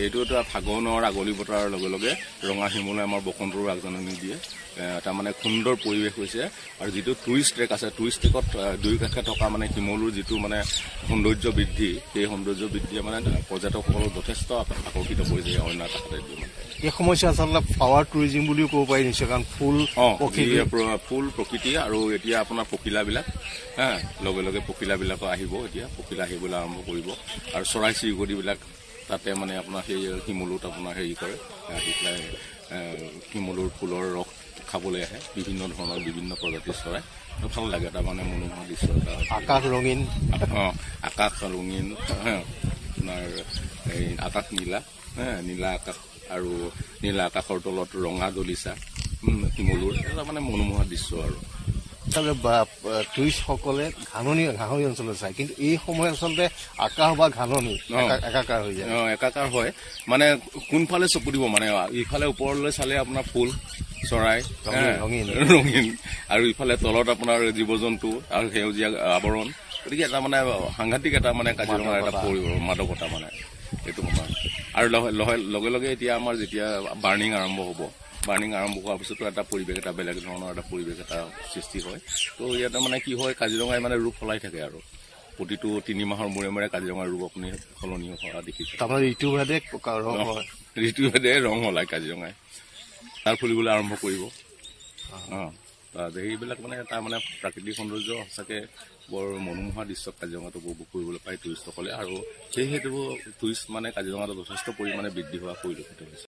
এইটো ফাগুনৰ আগলি বতৰৰ লগে লগে ৰঙা শিমলুৱে আমাৰ বসন্তৰ আগজাননী দিয়ে। এটা মানে সুন্দৰ পৰিৱেশ হৈছে আৰু যিটো টুৰিষ্ট ট্ৰেক আছে, টুৰিষ্ট ট্ৰেকত দুই কাষে থকা মানে শিমলুৰ যিটো মানে সৌন্দৰ্য বৃদ্ধি, সেই সৌন্দৰ্য বৃদ্ধিয়ে মানে পৰ্যটকসকলক যথেষ্ট আকৰ্ষিত কৰিছে অন্য এটা ঠাইতকৈ। এই সমস্যা আচলতে ফ্লাৱাৰ টুৰিজিম বুলিও ক'ব পাৰি নিশ্চয়, কাৰণ ফুল প্ৰকৃতি আৰু এতিয়া আপোনাৰ পখিলাবিলাক লগে লগে পখিলাবিলাকো আহিব, এতিয়া পখিলা আহিবলৈ আৰম্ভ কৰিব আৰু চৰাই চিৰিকটিবিলাক তাতে মানে আপোনাৰ সেই শিমলুত আপোনাৰ হেৰি কৰে, আহি পেলাই শিমলুৰ ফুলৰ ৰস খাবলৈ আহে, বিভিন্ন ধৰণৰ বিভিন্ন প্ৰজাতিৰ চৰাই। ভাল লাগে, এটা মানে মনোমোহা দৃশ্য এটা। আকাশ ৰঙীন, আকাশ ৰঙীন, আপোনাৰ এই আকাশ নীলা, নীলা আকাশ আৰু নীলা আকাশৰ তলত ৰঙা দলিচা শিমলুৰ এটা মানে মনোমোহা দৃশ্য আৰু। টুৰিষ্টসকলে ঘাঁহনি অঞ্চলত চায়, কিন্তু এই সময়ত আচলতে আকাশ বা ঘাঁহনি একাকাৰ হৈ যায়। একাকাৰ হয় মানে কোনফালে চকু দিব, মানে ইফালে ওপৰলৈ চালে আপোনাৰ ফুল চৰাই ৰঙীন আৰু ইফালে তলত আপোনাৰ জীৱ জন্তু আৰু সেউজীয়া আৱৰণ, গতিকে এটা মানে সাংঘাতিক এটা মানে কাজিৰঙাৰ এটা মাদকতা মানে এইটো সময়। আৰু লগে লগে এতিয়া আমাৰ যেতিয়া বাৰ্ণিং আৰম্ভ হ'ব, বাৰ্ণিং আৰম্ভ হোৱাৰ পিছতো এটা পৰিৱেশ, এটা বেলেগ ধৰণৰ এটা পৰিৱেশ এটা সৃষ্টি হয়। তো ইয়াতে মানে কি হয়, কাজিৰঙাই মানে ৰূপ সলাই থাকে আৰু প্ৰতিটো 3 মাহৰ মূৰে মূৰে কাজিৰঙাৰ ৰূপ আপুনি সলনি হোৱা দেখিছে। ঋতুভেদে ৰং সলায় কাজিৰঙাই, তাৰ ফুলিবলৈ আৰম্ভ কৰিব। সেইবিলাক মানে এটা মানে প্ৰাকৃতিক সৌন্দৰ্য সঁচাকৈ বৰ মনোমোহা দৃশ্য কাজিৰঙাত উপভোগ কৰিবলৈ পায় টুৰিষ্টসকলে, আৰু সেই হেতু টুৰিষ্ট মানে কাজিৰঙাত যথেষ্ট পৰিমাণে বৃদ্ধি হোৱা পৰিলক্ষিত হৈছে।